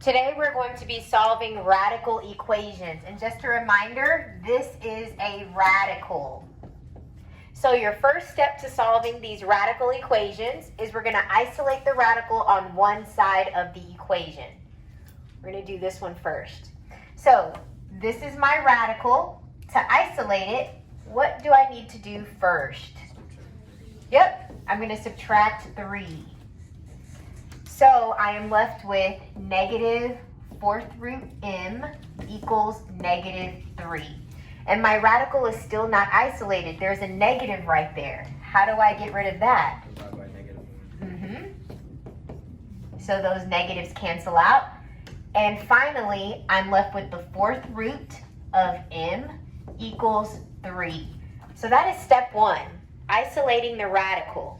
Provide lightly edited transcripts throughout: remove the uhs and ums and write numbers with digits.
Today we're going to be solving radical equations. And just a reminder, this is a radical. So your first step to solving these radical equations is we're going to isolate the radical on one side of the equation. We're going to do this one first. So this is my radical. To isolate it, what do I need to do first? Yep, I'm going to subtract 3. So I am left with negative 4th root m equals negative 3. And my radical is still not isolated. There's a negative right there. How do I get rid of that? Divide by negative 1. So those negatives cancel out. And finally, I'm left with the 4th root of m equals 3. So that is step 1, isolating the radical.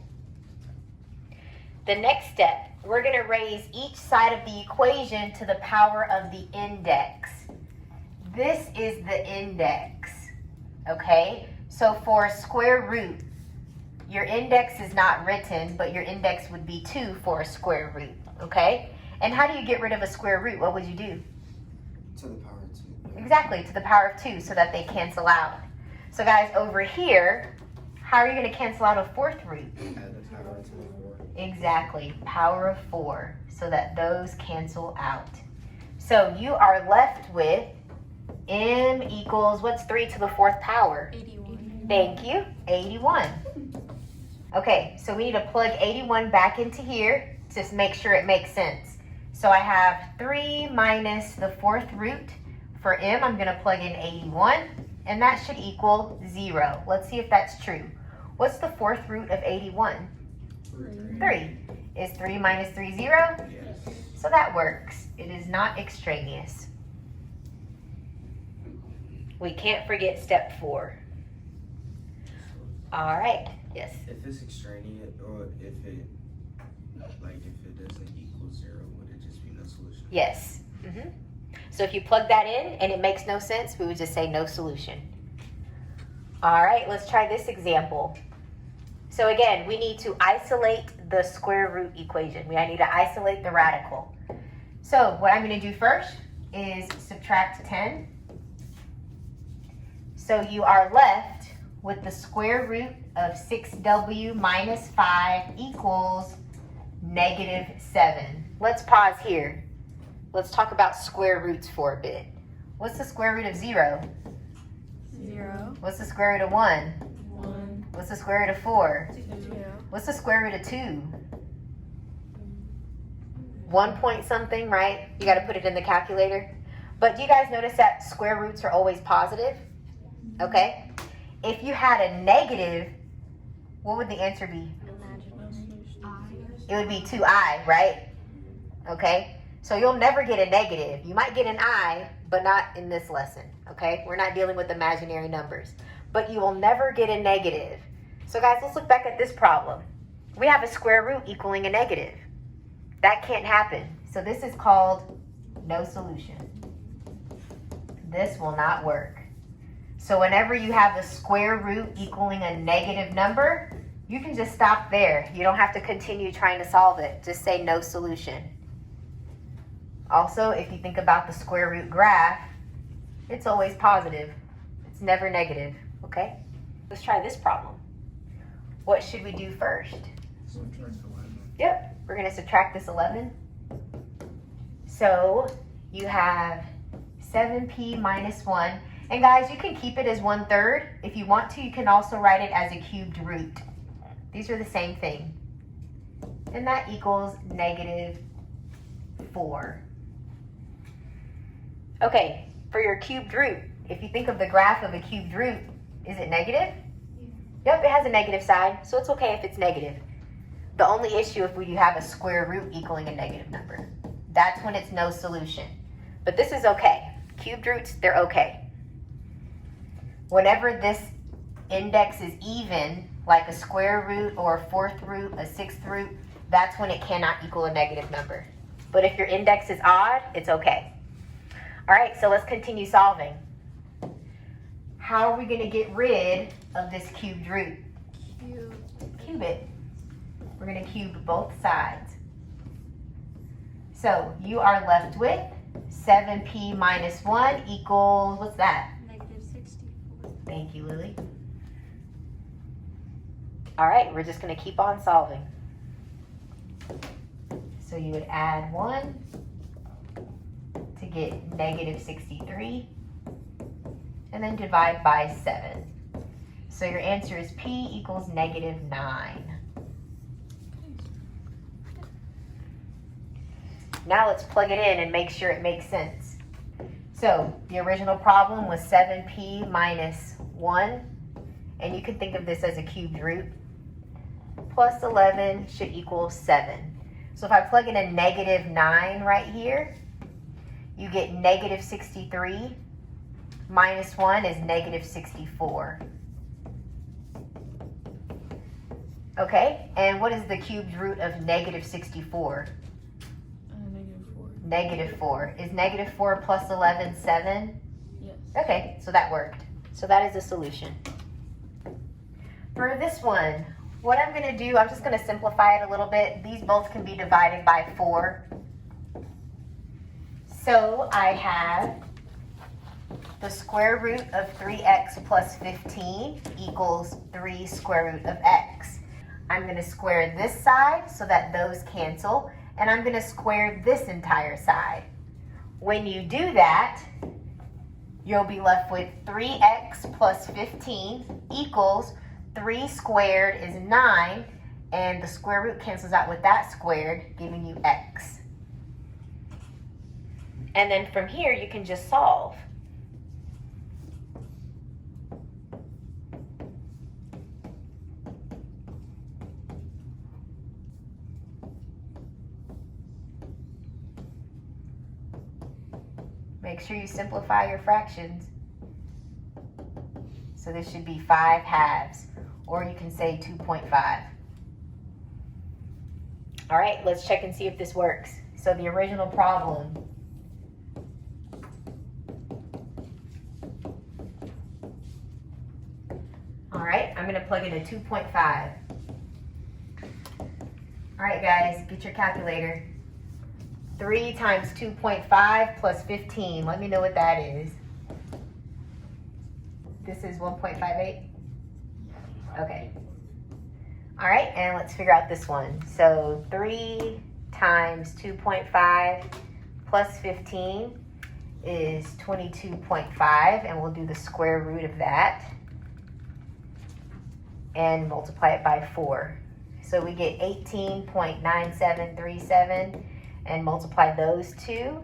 The next step, we're going to raise each side of the equation to the power of the index. This is the index, okay? So for a square root, your index is not written, but your index would be 2 for a square root, okay? And how do you get rid of a square root? What would you do? To the power of 2. Exactly, to the power of 2 so that they cancel out. So guys, over here, how are you going to cancel out a 4th root? Add the power to the 4. Exactly, power of 4, so that those cancel out. So you are left with m equals, what's 3 to the 4th power? 81. Thank you, 81. Okay, so we need to plug 81 back into here to make sure it makes sense. So I have 3 minus the 4th root. For m, I'm going to plug in 81, and that should equal 0. Let's see if that's true. What's the 4th root of 81? 3. Is 3 minus 3 0? Yes. So that works. It is not extraneous. We can't forget step 4. All right. Yes. If it's extraneous, or if it doesn't equal 0, would it just be no solution? Yes. So if you plug that in and it makes no sense, we would just say no solution. All right. Let's try this example. So again, we need to isolate the square root equation. I need to isolate the radical. So what I'm going to do first is subtract 10. So you are left with the square root of 6w minus 5 equals negative 7. Let's pause here. Let's talk about square roots for a bit. What's the square root of 0? 0. What's the square root of 1? 1. What's the square root of 4? 2. What's the square root of 2? 1 point something, right? You got to put it in the calculator. But do you guys notice that square roots are always positive? Okay. If you had a negative, what would the answer be? It would be 2i, right? Okay. So you'll never get a negative. You might get an I, but not in this lesson. Okay. We're not dealing with imaginary numbers. But you will never get a negative. So guys, let's look back at this problem. We have a square root equaling a negative. That can't happen. So this is called no solution. This will not work. So whenever you have a square root equaling a negative number, you can just stop there. You don't have to continue trying to solve it. Just say no solution. Also, if you think about the square root graph, it's always positive. It's never negative, okay? Let's try this problem. What should we do first? Subtract 11. Yep, we're going to subtract this 11. So you have 7p minus 1. And guys, you can keep it as 1/3. If you want to, you can also write it as a cubed root. These are the same thing. And that equals negative 4. Okay, for your cubed root, if you think of the graph of a cubed root, is it negative? Yep, it has a negative side, so it's okay if it's negative. The only issue if you have a square root equaling a negative number. That's when it's no solution. But this is okay. Cubed roots, they're okay. Whenever this index is even, like a square root or a 4th root, a 6th root, that's when it cannot equal a negative number. But if your index is odd, it's okay. All right, so let's continue solving. How are we going to get rid of this cubed root? Cube it. We're going to cube both sides. So you are left with 7p minus 1 equals, what's that? Negative 64. Thank you, Lily. All right, we're just going to keep on solving. So you would add 1 to get negative 63, and then divide by 7. So your answer is p equals negative 9. Now let's plug it in and make sure it makes sense. So the original problem was 7p minus 1, and you can think of this as a cubed root, plus 11 should equal 7. So if I plug in a negative 9 right here, you get negative 63 minus 1 is negative 64. Okay, and what is the cubed root of negative 64? Negative 4. Negative 4. Is negative 4 plus 11 7? Yes. Okay, so that worked. So that is the solution. For this one, what I'm going to do, I'm just going to simplify it a little bit. These both can be divided by 4. So I have the square root of 3x plus 15 equals 3 square root of x. I'm going to square this side so that those cancel, and I'm going to square this entire side. When you do that, you'll be left with 3x plus 15 equals 3 squared is 9, and the square root cancels out with that squared, giving you x. And then from here, you can just solve. Make sure you simplify your fractions. So this should be 5 halves, or you can say 2.5. All right, let's check and see if this works. So the original problem, all right, I'm gonna plug in a 2.5. All right, guys, get your calculator. 3 times 2.5 plus 15. Let me know what that is. This is 1.58? Okay. All right, and let's figure out this one. So 3 times 2.5 plus 15 is 22.5, and we'll do the square root of that and multiply it by 4. So we get 18.9737, and multiply those two,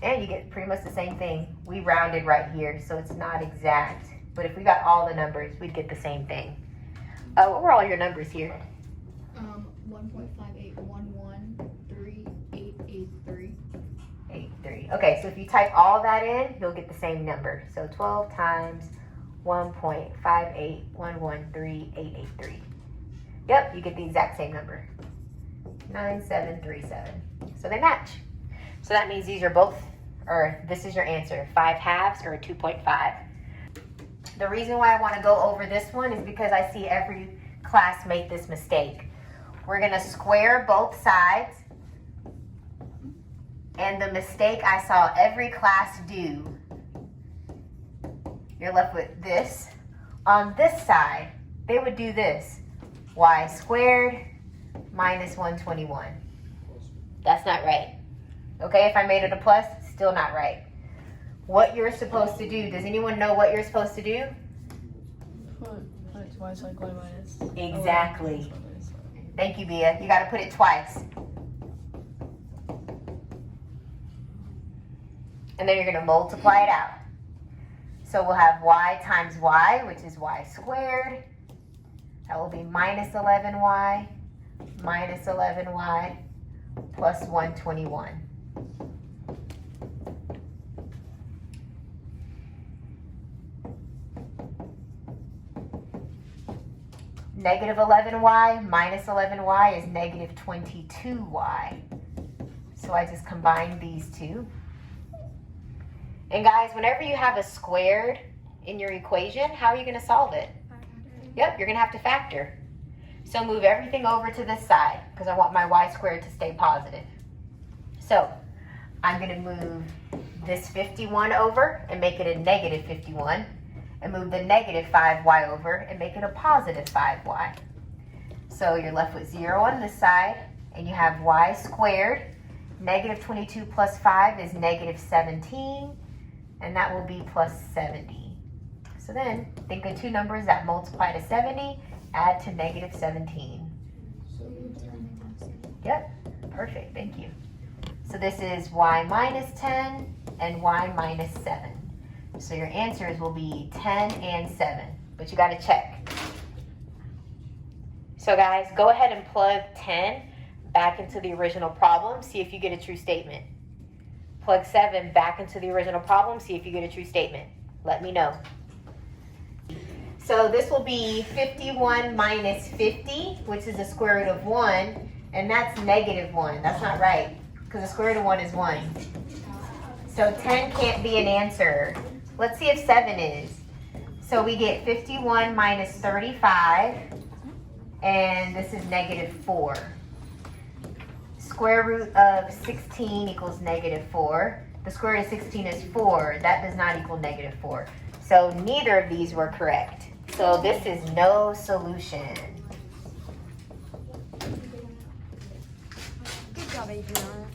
and you get pretty much the same thing. We rounded right here, so it's not exact, but if we got all the numbers, we'd get the same thing. What were all your numbers here? 1.58113883. 83. Okay, so if you type all that in, you'll get the same number. So 12 times 1.581138883. Yep, you get the exact same number. 9737. So they match. So that means these are both, or this is your answer, 5 halves or a 2.5. The reason why I want to go over this one is because I see every class make this mistake. We're going to square both sides, and the mistake I saw every class do, you're left with this. On this side, they would do this. Y squared minus 121. That's not right. Okay, if I made it a plus, still not right. What you're supposed to do, does anyone know what you're supposed to do? Put it twice like y minus. Exactly. Thank you, Bia. You got to put it twice. And then you're going to multiply it out. So we'll have y times y, which is y squared. That will be minus 11y minus 11y plus 121. Negative 11y minus 11y is negative 22y. So I just combine these two. And guys, whenever you have a squared in your equation, how are you going to solve it? Yep, you're going to have to factor. So move everything over to this side because I want my y squared to stay positive. So I'm going to move this 51 over and make it a negative 51. And move the negative 5y over and make it a positive 5y. So you're left with 0 on this side, and you have y squared. Negative 22 plus 5 is negative 17, and that will be plus 70. So then, think of two numbers that multiply to 70, add to negative 17. Yep, perfect, thank you. So this is y minus 10 and y minus 7. So your answers will be 10 and 7, but you gotta check. So guys, go ahead and plug 10 back into the original problem, see if you get a true statement. Plug 7 back into the original problem, see if you get a true statement. Let me know. So this will be 51 minus 50, which is the square root of 1, and that's negative 1. That's not right, because the square root of 1 is 1. So 10 can't be an answer. Let's see if 7 is. So we get 51 minus 35, and this is negative 4. Square root of 16 equals negative 4. The square root of 16 is 4. That does not equal negative 4. So neither of these were correct. So this is no solution. Good job, Adriana.